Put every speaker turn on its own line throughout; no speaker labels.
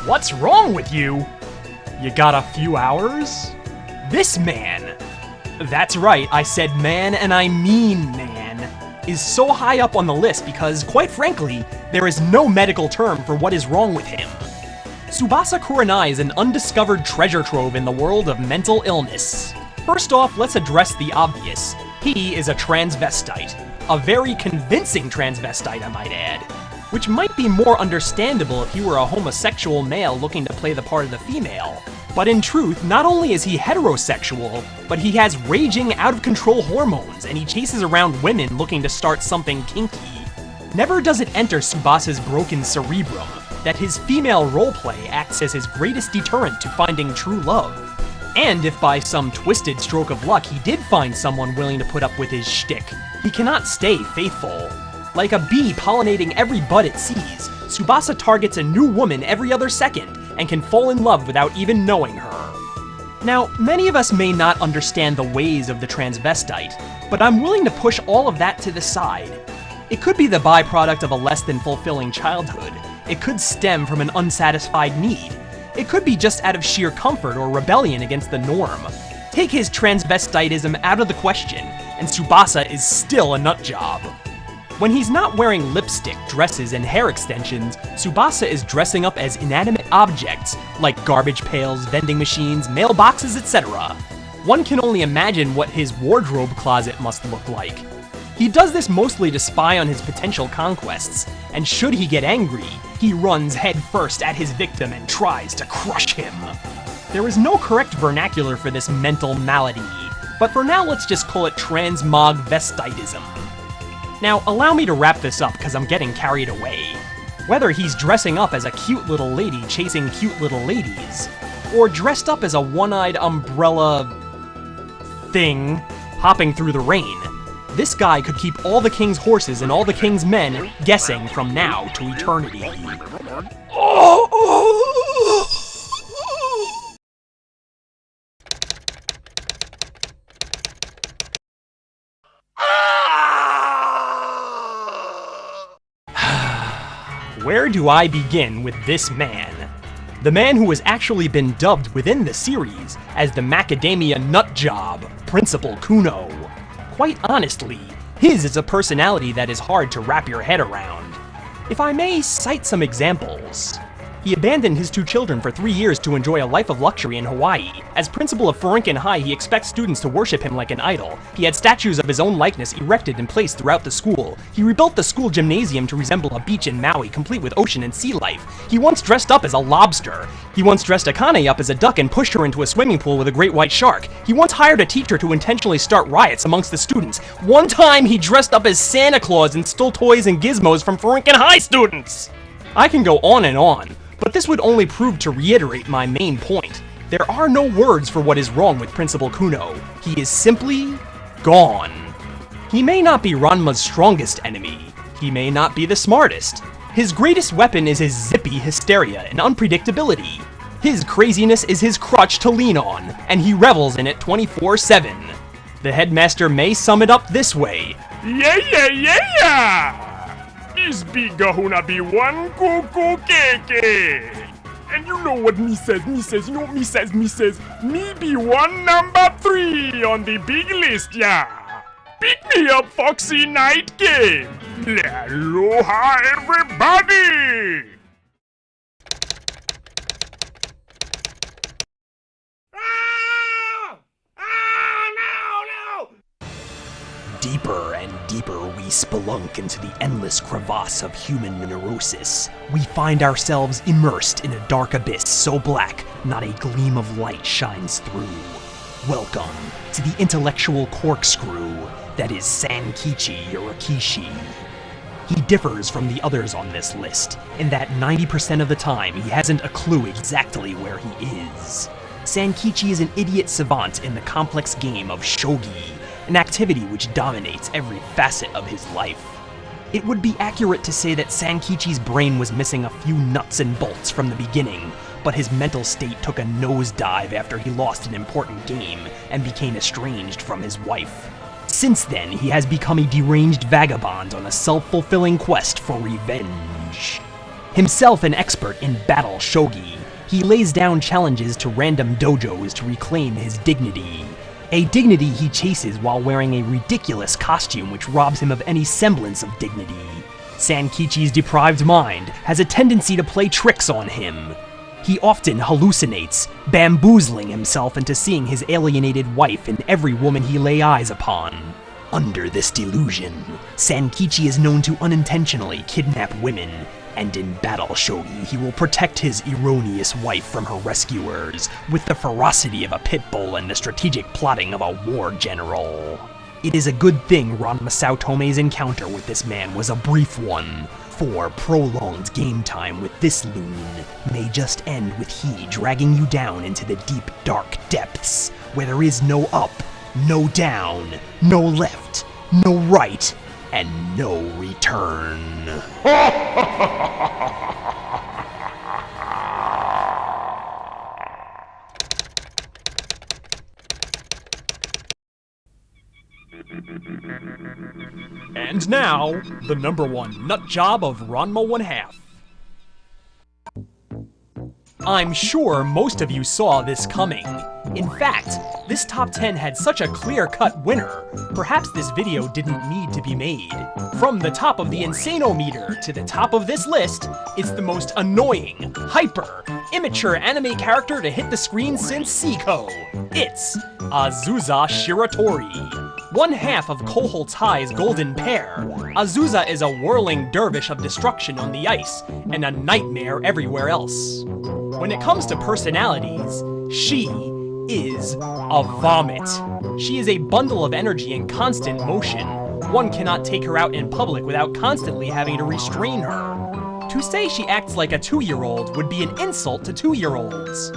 What's wrong with you? You got a few hours? This man, that's right, I said man and I mean man, is so high up on the list because, quite frankly, there is no medical term for what is wrong with him. Tsubasa Kurenai is an undiscovered treasure trove in the world of mental illness. First off, let's address the obvious. He is a transvestite. A very convincing transvestite, I might add. Which might be more understandable if he were a homosexual male looking to play the part of the female. But in truth, not only is he heterosexual, but he has raging, out-of-control hormones, and he chases around women looking to start something kinky. Never does it enter Tsubasa's broken cerebrum that his female roleplay acts as his greatest deterrent to finding true love. And if by some twisted stroke of luck he did find someone willing to put up with his shtick, he cannot stay faithful. Like a bee pollinating every bud it sees, Tsubasa targets a new woman every other second and can fall in love without even knowing her. Now, many of us may not understand the ways of the transvestite, but I'm willing to push all of that to the side. It could be the byproduct of a less than fulfilling childhood. It could stem from an unsatisfied need. It could be just out of sheer comfort or rebellion against the norm. Take his transvestitism out of the question, and Tsubasa is still a nutjob. When he's not wearing lipstick, dresses, and hair extensions, Tsubasa is dressing up as inanimate objects, like garbage pails, vending machines, mailboxes, etc. One can only imagine what his wardrobe closet must look like. He does this mostly to spy on his potential conquests, and should he get angry, he runs headfirst at his victim and tries to crush him. There is no correct vernacular for this mental malady, but for now let's just call it transmogvestitism. Now, allow me to wrap this up because I'm getting carried away. Whether he's dressing up as a cute little lady chasing cute little ladies, or dressed up as a one-eyed umbrella thing hopping through the rain, this guy could keep all the king's horses and all the king's men guessing from now to eternity. Where do I begin with this man? The man who has actually been dubbed within the series as the Macadamia nutjob, Principal Kuno. Quite honestly, his is a personality that is hard to wrap your head around. If I may cite some examples. He abandoned his 2 children for 3 years to enjoy a life of luxury in Hawaii. As principal of Furinkan High, he expects students to worship him like an idol. He had statues of his own likeness erected and placed throughout the school. He rebuilt the school gymnasium to resemble a beach in Maui, complete with ocean and sea life. He once dressed up as a lobster. He once dressed Akane up as a duck and pushed her into a swimming pool with a great white shark. He once hired a teacher to intentionally start riots amongst the students. One time, he dressed up as Santa Claus and stole toys and gizmos from Furinkan High students! I can go on, but this would only prove to reiterate my main point. There are no words for what is wrong with Principal Kuno. He is simply gone. He may not be Ranma's strongest enemy. He may not be the smartest. His greatest weapon is his zippy hysteria and unpredictability. His craziness is his crutch to lean on, and he revels in it 24/7. The headmaster may sum it up this way. Yeah! This big gahuna be one cuckoo keke. And you know what me says, you know what me says, me be one number 3 on the big list, yeah. Pick me up, Foxy Night Game. Aloha, everybody! Deeper and deeper we spelunk into the endless crevasse of human neurosis. We find ourselves immersed in a dark abyss so black, not a gleam of light shines through. Welcome to the intellectual corkscrew that is Sankichi Yorikishi. He differs from the others on this list, in that 90% of the time he hasn't a clue exactly where he is. Sankichi is an idiot savant in the complex game of shogi, an activity which dominates every facet of his life. It would be accurate to say that Sankichi's brain was missing a few nuts and bolts from the beginning, but his mental state took a nosedive after he lost an important game and became estranged from his wife. Since then, he has become a deranged vagabond on a self-fulfilling quest for revenge. Himself an expert in battle shogi, He lays down challenges to random dojos to reclaim his dignity. A dignity he chases while wearing a ridiculous costume which robs him of any semblance of dignity. Sankichi's deprived mind has a tendency to play tricks on him. He often hallucinates, bamboozling himself into seeing his alienated wife in every woman he lay eyes upon. Under this delusion, Sankichi is known to unintentionally kidnap women, and in battle shogi he will protect his erroneous wife from her rescuers with the ferocity of a pit bull and the strategic plotting of a war general. It is a good thing Ranma Saotome's encounter with this man was a brief one, for prolonged game time with this loon may just end with he dragging you down into the deep dark depths, where there is no up, no down, no left, no right, and no return. And now, the number one nut job of Ranma 1/2. I'm sure most of you saw this coming. In fact, this top 10 had such a clear-cut winner, perhaps this video didn't need to be made. From the top of the Insano-meter to the top of this list, it's the most annoying, hyper, immature anime character to hit the screen since Seiko. It's Azusa Shiratori. One half of Koholt's High's golden pair, Azusa is a whirling dervish of destruction on the ice, and a nightmare everywhere else. When it comes to personalities, she is a vomit. She is a bundle of energy in constant motion. One cannot take her out in public without constantly having to restrain her. To say she acts like a 2-year-old would be an insult to 2-year-olds.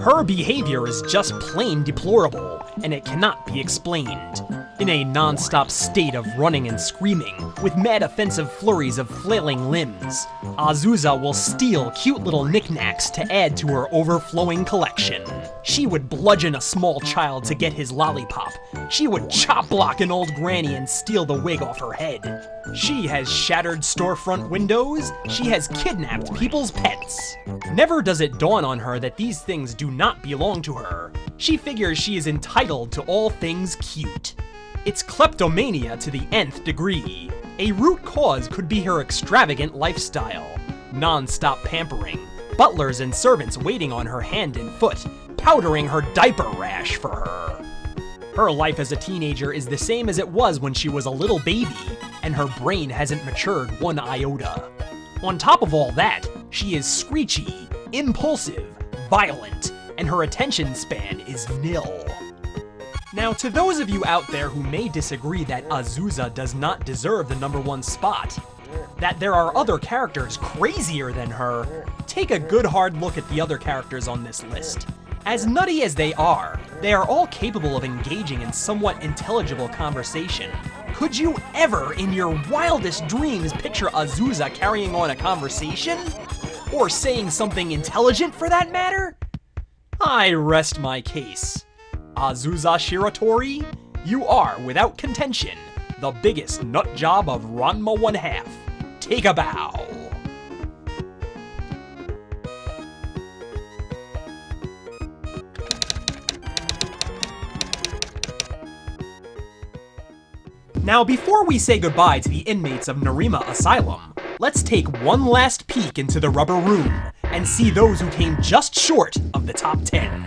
Her behavior is just plain deplorable, and it cannot be explained. In a non-stop state of running and screaming, with mad offensive flurries of flailing limbs, Azusa will steal cute little knickknacks to add to her overflowing collection. She would bludgeon a small child to get his lollipop. She would chop block an old granny and steal the wig off her head. She has shattered storefront windows. She has kidnapped people's pets. Never does it dawn on her that these things do not belong to her. She figures she is entitled to all things cute. It's kleptomania to the nth degree. A root cause could be her extravagant lifestyle. Non-stop pampering, butlers and servants waiting on her hand and foot, powdering her diaper rash for her. Her life as a teenager is the same as it was when she was a little baby, and her brain hasn't matured one iota. On top of all that, she is screechy, impulsive, violent, and her attention span is nil. Now, to those of you out there who may disagree that Azusa does not deserve the number one spot, that there are other characters crazier than her, take a good hard look at the other characters on this list. As nutty as they are all capable of engaging in somewhat intelligible conversation. Could you ever, in your wildest dreams, picture Azusa carrying on a conversation? Or saying something intelligent, for that matter? I rest my case. Azusa Shiratori, you are, without contention, the biggest nut job of Ranma 1/2. Take a bow. Now, before we say goodbye to the inmates of Nerima Asylum, let's take one last peek into the rubber room and see those who came just short of the top 10.